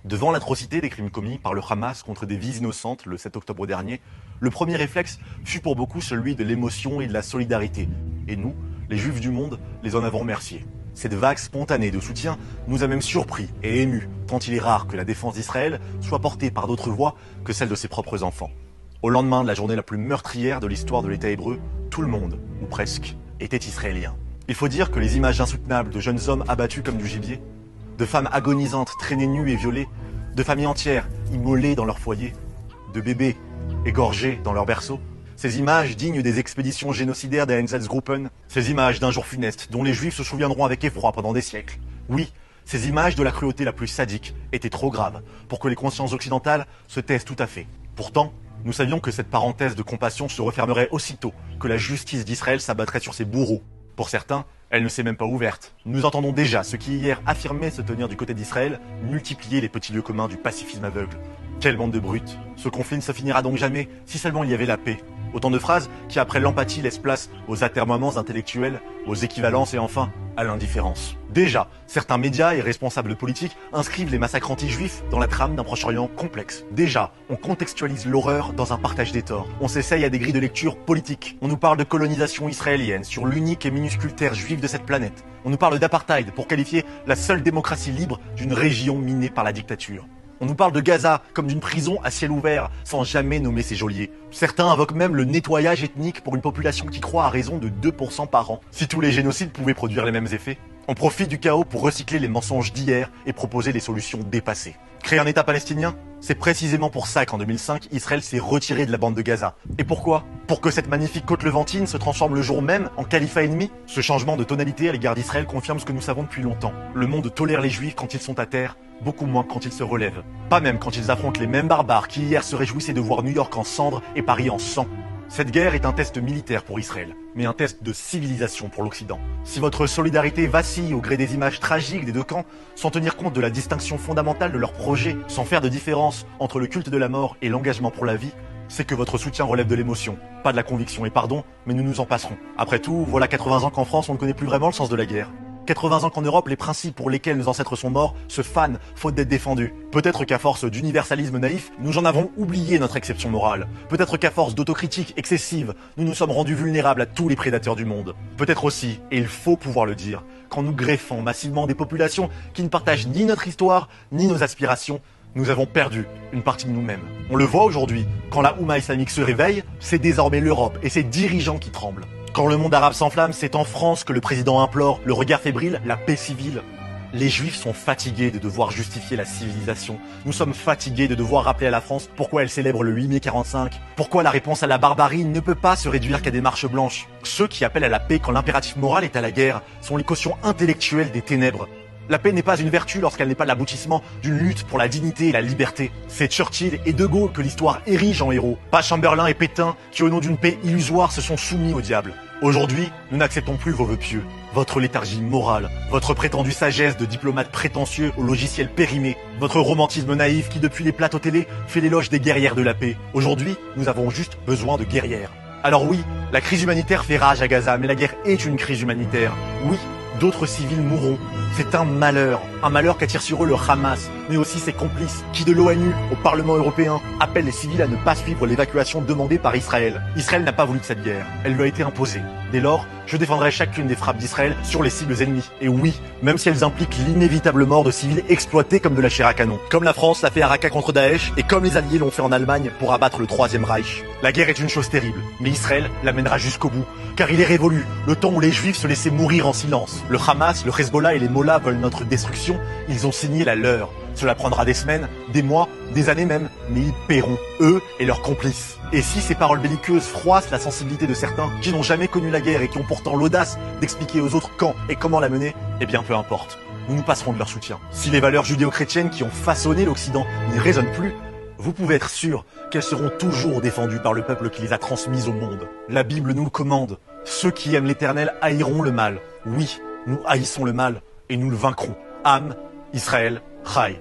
Devant l'atrocité des crimes commis par le Hamas contre des vies innocentes le 7 octobre dernier, le premier réflexe fut pour beaucoup celui de l'émotion et de la solidarité. Et nous, les Juifs du monde, les en avons remerciés. Cette vague spontanée de soutien nous a même surpris et émus, tant il est rare que la défense d'Israël soit portée par d'autres voix que celle de ses propres enfants. Au lendemain de la journée la plus meurtrière de l'histoire de l'État hébreu, tout le monde, ou presque, était israélien. Il faut dire que les images insoutenables de jeunes hommes abattus comme du gibier, de femmes agonisantes traînées nues et violées, de familles entières immolées dans leur foyer, de bébés égorgés dans leur berceau, ces images dignes des expéditions génocidaires des Einsatzgruppen, ces images d'un jour funeste dont les Juifs se souviendront avec effroi pendant des siècles. Oui, ces images de la cruauté la plus sadique étaient trop graves pour que les consciences occidentales se taisent tout à fait. Pourtant, nous savions que cette parenthèse de compassion se refermerait aussitôt que la justice d'Israël s'abattrait sur ses bourreaux. Pour certains, elle ne s'est même pas ouverte. Nous entendons déjà ceux qui hier affirmaient se tenir du côté d'Israël multiplier les petits lieux communs du pacifisme aveugle. Quelle bande de brutes. Ce conflit ne se finira donc jamais si seulement il y avait la paix. Autant de phrases qui après l'empathie laissent place aux atermoiements intellectuels, aux équivalences et enfin à l'indifférence. Déjà, certains médias et responsables politiques inscrivent les massacres anti-juifs dans la trame d'un Proche-Orient complexe. Déjà, on contextualise l'horreur dans un partage des torts. On s'essaye à des grilles de lecture politiques. On nous parle de colonisation israélienne sur l'unique et minuscule terre juive de cette planète. On nous parle d'apartheid pour qualifier la seule démocratie libre d'une région minée par la dictature. On nous parle de Gaza comme d'une prison à ciel ouvert, sans jamais nommer ses geôliers. Certains invoquent même le nettoyage ethnique pour une population qui croît à raison de 2% par an. Si tous les génocides pouvaient produire les mêmes effets, on profite du chaos pour recycler les mensonges d'hier et proposer des solutions dépassées. Créer un État palestinien? C'est précisément pour ça qu'en 2005, Israël s'est retiré de la bande de Gaza. Et pourquoi? Pour que cette magnifique côte levantine se transforme le jour même en califat ennemi? Ce changement de tonalité à l'égard d'Israël confirme ce que nous savons depuis longtemps. Le monde tolère les Juifs quand ils sont à terre, beaucoup moins quand ils se relèvent. Pas même quand ils affrontent les mêmes barbares qui hier se réjouissaient de voir New York en cendres et Paris en sang. Cette guerre est un test militaire pour Israël, mais un test de civilisation pour l'Occident. Si votre solidarité vacille au gré des images tragiques des deux camps, sans tenir compte de la distinction fondamentale de leur projet, sans faire de différence entre le culte de la mort et l'engagement pour la vie, c'est que votre soutien relève de l'émotion, pas de la conviction et pardon, mais nous nous en passerons. Après tout, voilà 80 ans qu'en France on ne connaît plus vraiment le sens de la guerre. 80 ans qu'en Europe, les principes pour lesquels nos ancêtres sont morts se fanent faute d'être défendus. Peut-être qu'à force d'universalisme naïf, nous en avons oublié notre exception morale. Peut-être qu'à force d'autocritique excessive, nous nous sommes rendus vulnérables à tous les prédateurs du monde. Peut-être aussi, et il faut pouvoir le dire, qu'en nous greffant massivement des populations qui ne partagent ni notre histoire, ni nos aspirations, nous avons perdu une partie de nous-mêmes. On le voit aujourd'hui, quand la Oumma islamique se réveille, c'est désormais l'Europe et ses dirigeants qui tremblent. Quand le monde arabe s'enflamme, c'est en France que le président implore, le regard fébrile, la paix civile. Les Juifs sont fatigués de devoir justifier la civilisation. Nous sommes fatigués de devoir rappeler à la France pourquoi elle célèbre le 8 mai 45. Pourquoi la réponse à la barbarie ne peut pas se réduire qu'à des marches blanches. Ceux qui appellent à la paix quand l'impératif moral est à la guerre sont les cautions intellectuelles des ténèbres. La paix n'est pas une vertu lorsqu'elle n'est pas l'aboutissement d'une lutte pour la dignité et la liberté. C'est Churchill et De Gaulle que l'histoire érige en héros, pas Chamberlain et Pétain qui au nom d'une paix illusoire se sont soumis au diable. Aujourd'hui, nous n'acceptons plus vos vœux pieux, votre léthargie morale, votre prétendue sagesse de diplomate prétentieux au logiciel périmé, votre romantisme naïf qui depuis les plateaux télé fait l'éloge des guerrières de la paix. Aujourd'hui, nous avons juste besoin de guerrières. Alors oui, la crise humanitaire fait rage à Gaza, mais la guerre est une crise humanitaire. Oui, d'autres civils mourront. C'est un malheur qu'attire sur eux le Hamas, mais aussi ses complices, qui de l'ONU au Parlement européen appellent les civils à ne pas suivre l'évacuation demandée par Israël. Israël n'a pas voulu de cette guerre, elle lui a été imposée. Dès lors, je défendrai chacune des frappes d'Israël sur les cibles ennemies. Et oui, même si elles impliquent l'inévitable mort de civils exploités comme de la chair à canon. Comme la France l'a fait à Raqqa contre Daesh, et comme les Alliés l'ont fait en Allemagne pour abattre le Troisième Reich. La guerre est une chose terrible, mais Israël l'amènera jusqu'au bout, car il est révolu, le temps où les Juifs se laissaient mourir en silence. Le Hamas, le Hezbollah et les Mollahs veulent notre destruction, ils ont signé la leur. Cela prendra des semaines, des mois, des années même, mais ils paieront, eux et leurs complices. Et si ces paroles belliqueuses froissent la sensibilité de certains qui n'ont jamais connu la guerre et qui ont pourtant l'audace d'expliquer aux autres quand et comment la mener, eh bien peu importe, nous nous passerons de leur soutien. Si les valeurs judéo-chrétiennes qui ont façonné l'Occident n'y résonnent plus, vous pouvez être sûr qu'elles seront toujours défendues par le peuple qui les a transmises au monde. La Bible nous le commande, ceux qui aiment l'Éternel haïront le mal. Oui, nous haïssons le mal et nous le vaincrons. Am Israël Chai.